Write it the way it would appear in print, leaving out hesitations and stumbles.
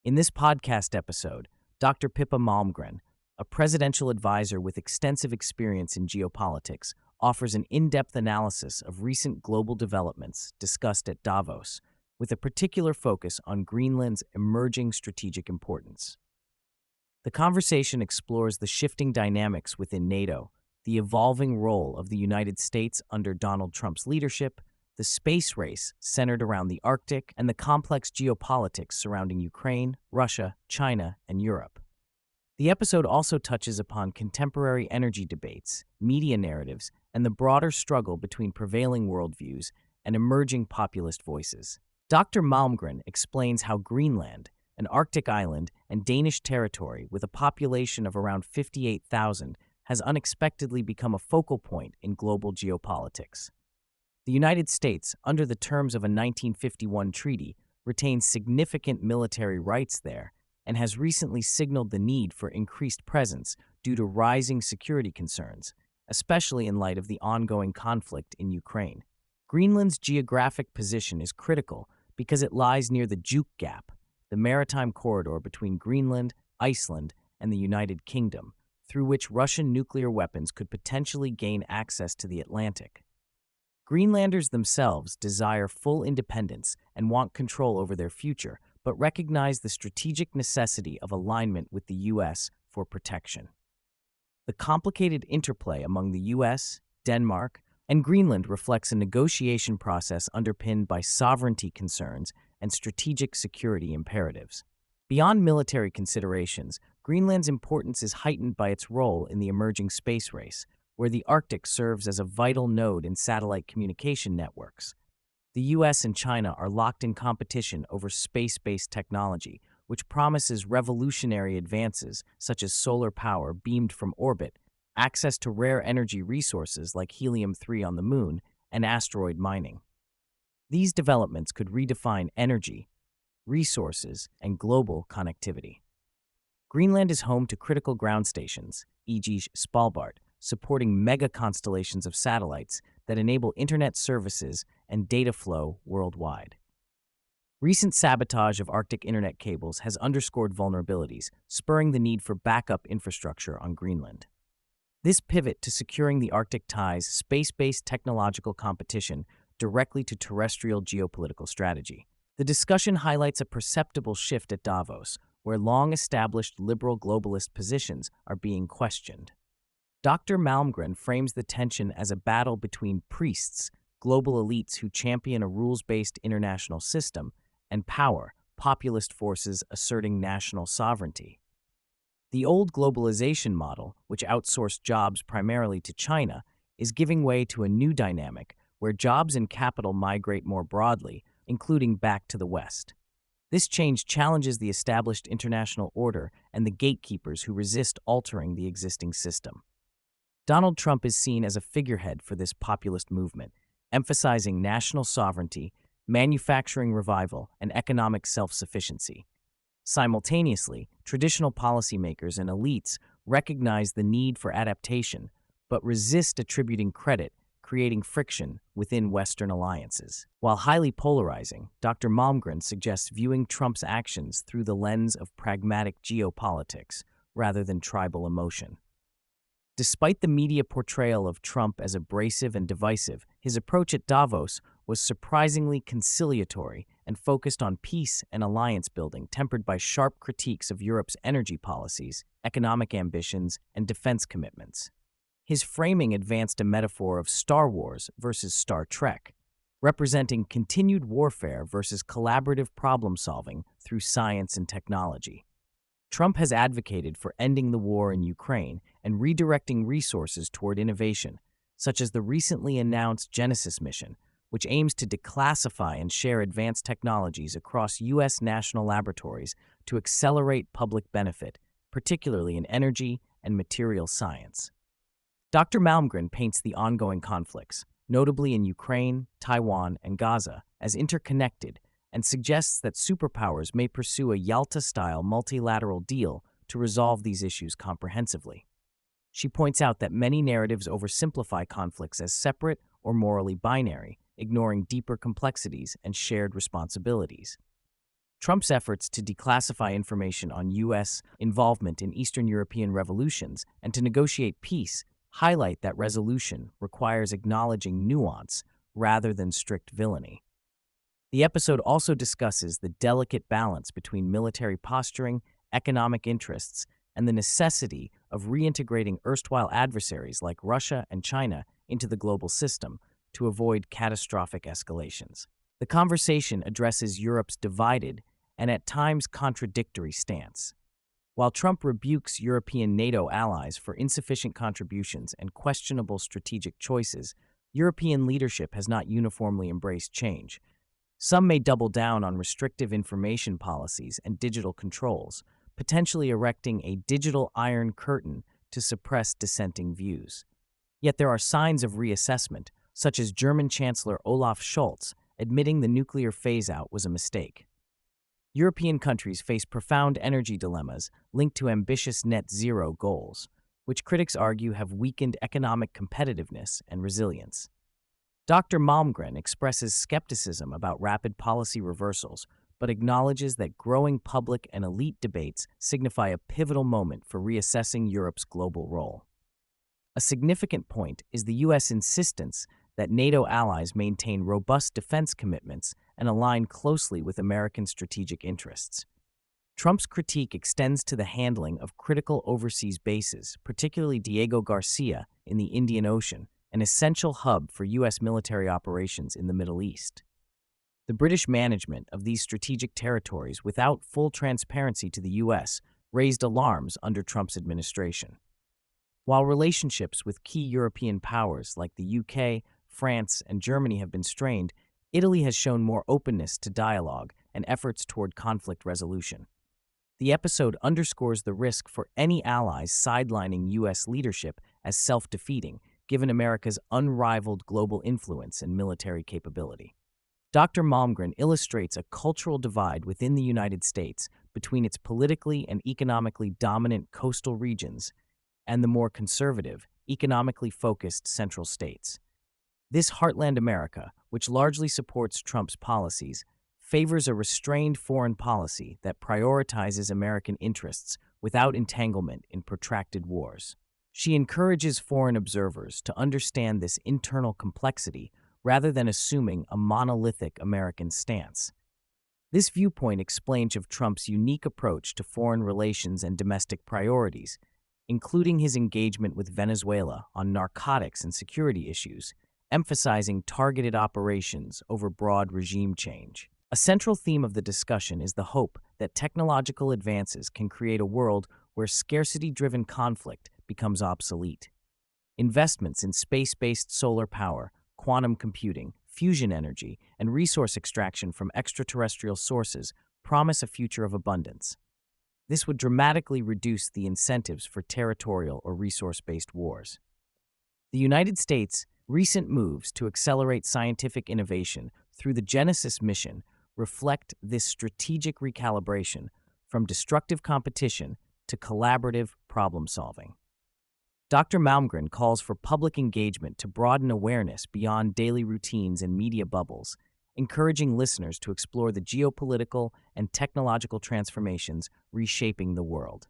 In this podcast episode, Dr. Pippa Malmgren, a presidential advisor with extensive experience in geopolitics, offers an in-depth analysis of recent global developments discussed at Davos, with a particular focus on Greenland's emerging strategic importance. The conversation explores the shifting dynamics within NATO, the evolving role of the United States under Donald Trump's leadership, the space race centered around the Arctic, and the complex geopolitics surrounding Ukraine, Russia, China, and Europe. The episode also touches upon contemporary energy debates, media narratives, and the broader struggle between prevailing worldviews and emerging populist voices. Dr. Malmgren explains how Greenland, an Arctic island and Danish territory with a population of around 58,000, has unexpectedly become a focal point in global geopolitics. The United States, under the terms of a 1951 treaty, retains significant military rights there and has recently signaled the need for increased presence due to rising security concerns, especially in light of the ongoing conflict in Ukraine. Greenland's geographic position is critical because it lies near the Juke Gap, the maritime corridor between Greenland, Iceland, and the United Kingdom, through which Russian nuclear weapons could potentially gain access to the Atlantic. Greenlanders themselves desire full independence and want control over their future, but recognize the strategic necessity of alignment with the U.S. for protection. The complicated interplay among the U.S., Denmark, and Greenland reflects a negotiation process underpinned by sovereignty concerns and strategic security imperatives. Beyond military considerations, Greenland's importance is heightened by its role in the emerging space race, where the Arctic serves as a vital node in satellite communication networks. The U.S. and China are locked in competition over space-based technology, which promises revolutionary advances such as solar power beamed from orbit, access to rare energy resources like helium-3 on the Moon, and asteroid mining. These developments could redefine energy, resources, and global connectivity. Greenland is home to critical ground stations, e.g. Svalbard, supporting mega-constellations of satellites that enable internet services and data flow worldwide. Recent sabotage of Arctic internet cables has underscored vulnerabilities, spurring the need for backup infrastructure on Greenland. This pivot to securing the Arctic ties space-based technological competition directly to terrestrial geopolitical strategy. The discussion highlights a perceptible shift at Davos, where long-established liberal globalist positions are being questioned. Dr. Malmgren frames the tension as a battle between priests, global elites who champion a rules-based international system, and power, populist forces asserting national sovereignty. The old globalization model, which outsourced jobs primarily to China, is giving way to a new dynamic where jobs and capital migrate more broadly, including back to the West. This change challenges the established international order and the gatekeepers who resist altering the existing system. Donald Trump is seen as a figurehead for this populist movement, emphasizing national sovereignty, manufacturing revival, and economic self-sufficiency. Simultaneously, traditional policymakers and elites recognize the need for adaptation, but resist attributing credit, creating friction within Western alliances. While highly polarizing, Dr. Malmgren suggests viewing Trump's actions through the lens of pragmatic geopolitics rather than tribal emotion. Despite the media portrayal of Trump as abrasive and divisive, his approach at Davos was surprisingly conciliatory and focused on peace and alliance building, tempered by sharp critiques of Europe's energy policies, economic ambitions, and defense commitments. His framing advanced a metaphor of Star Wars versus Star Trek, representing continued warfare versus collaborative problem-solving through science and technology. Trump has advocated for ending the war in Ukraine and redirecting resources toward innovation, such as the recently announced Genesis mission, which aims to declassify and share advanced technologies across U.S. national laboratories to accelerate public benefit, particularly in energy and material science. Dr. Malmgren paints the ongoing conflicts, notably in Ukraine, Taiwan, and Gaza, as interconnected, and suggests that superpowers may pursue a Yalta-style multilateral deal to resolve these issues comprehensively. She points out that many narratives oversimplify conflicts as separate or morally binary, ignoring deeper complexities and shared responsibilities. Trump's efforts to declassify information on U.S. involvement in Eastern European revolutions and to negotiate peace highlight that resolution requires acknowledging nuance rather than strict villainy. The episode also discusses the delicate balance between military posturing, economic interests, and the necessity of reintegrating erstwhile adversaries like Russia and China into the global system to avoid catastrophic escalations. The conversation addresses Europe's divided and at times contradictory stance. While Trump rebukes European NATO allies for insufficient contributions and questionable strategic choices, European leadership has not uniformly embraced change. Some may double down on restrictive information policies and digital controls, potentially erecting a digital iron curtain to suppress dissenting views. Yet there are signs of reassessment, such as German Chancellor Olaf Scholz admitting the nuclear phase-out was a mistake. European countries face profound energy dilemmas linked to ambitious net zero goals, which critics argue have weakened economic competitiveness and resilience. Dr. Malmgren expresses skepticism about rapid policy reversals, but acknowledges that growing public and elite debates signify a pivotal moment for reassessing Europe's global role. A significant point is the U.S. insistence that NATO allies maintain robust defense commitments and align closely with American strategic interests. Trump's critique extends to the handling of critical overseas bases, particularly Diego Garcia in the Indian Ocean, an essential hub for U.S. military operations in the Middle East. The British management of these strategic territories without full transparency to the U.S. raised alarms under Trump's administration. While relationships with key European powers like the UK, France, and Germany have been strained, Italy has shown more openness to dialogue and efforts toward conflict resolution. The episode underscores the risk for any allies sidelining U.S. leadership as self-defeating, given America's unrivaled global influence and military capability. Dr. Malmgren illustrates a cultural divide within the United States between its politically and economically dominant coastal regions and the more conservative, economically focused central states. This heartland America, which largely supports Trump's policies, favors a restrained foreign policy that prioritizes American interests without entanglement in protracted wars. She encourages foreign observers to understand this internal complexity rather than assuming a monolithic American stance. This viewpoint explains of Trump's unique approach to foreign relations and domestic priorities, including his engagement with Venezuela on narcotics and security issues, emphasizing targeted operations over broad regime change. A central theme of the discussion is the hope that technological advances can create a world where scarcity-driven conflict becomes obsolete. Investments in space-based solar power, quantum computing, fusion energy, and resource extraction from extraterrestrial sources promise a future of abundance. This would dramatically reduce the incentives for territorial or resource-based wars. The United States' recent moves to accelerate scientific innovation through the Genesis mission reflect this strategic recalibration from destructive competition to collaborative problem-solving. Dr. Malmgren calls for public engagement to broaden awareness beyond daily routines and media bubbles, encouraging listeners to explore the geopolitical and technological transformations reshaping the world.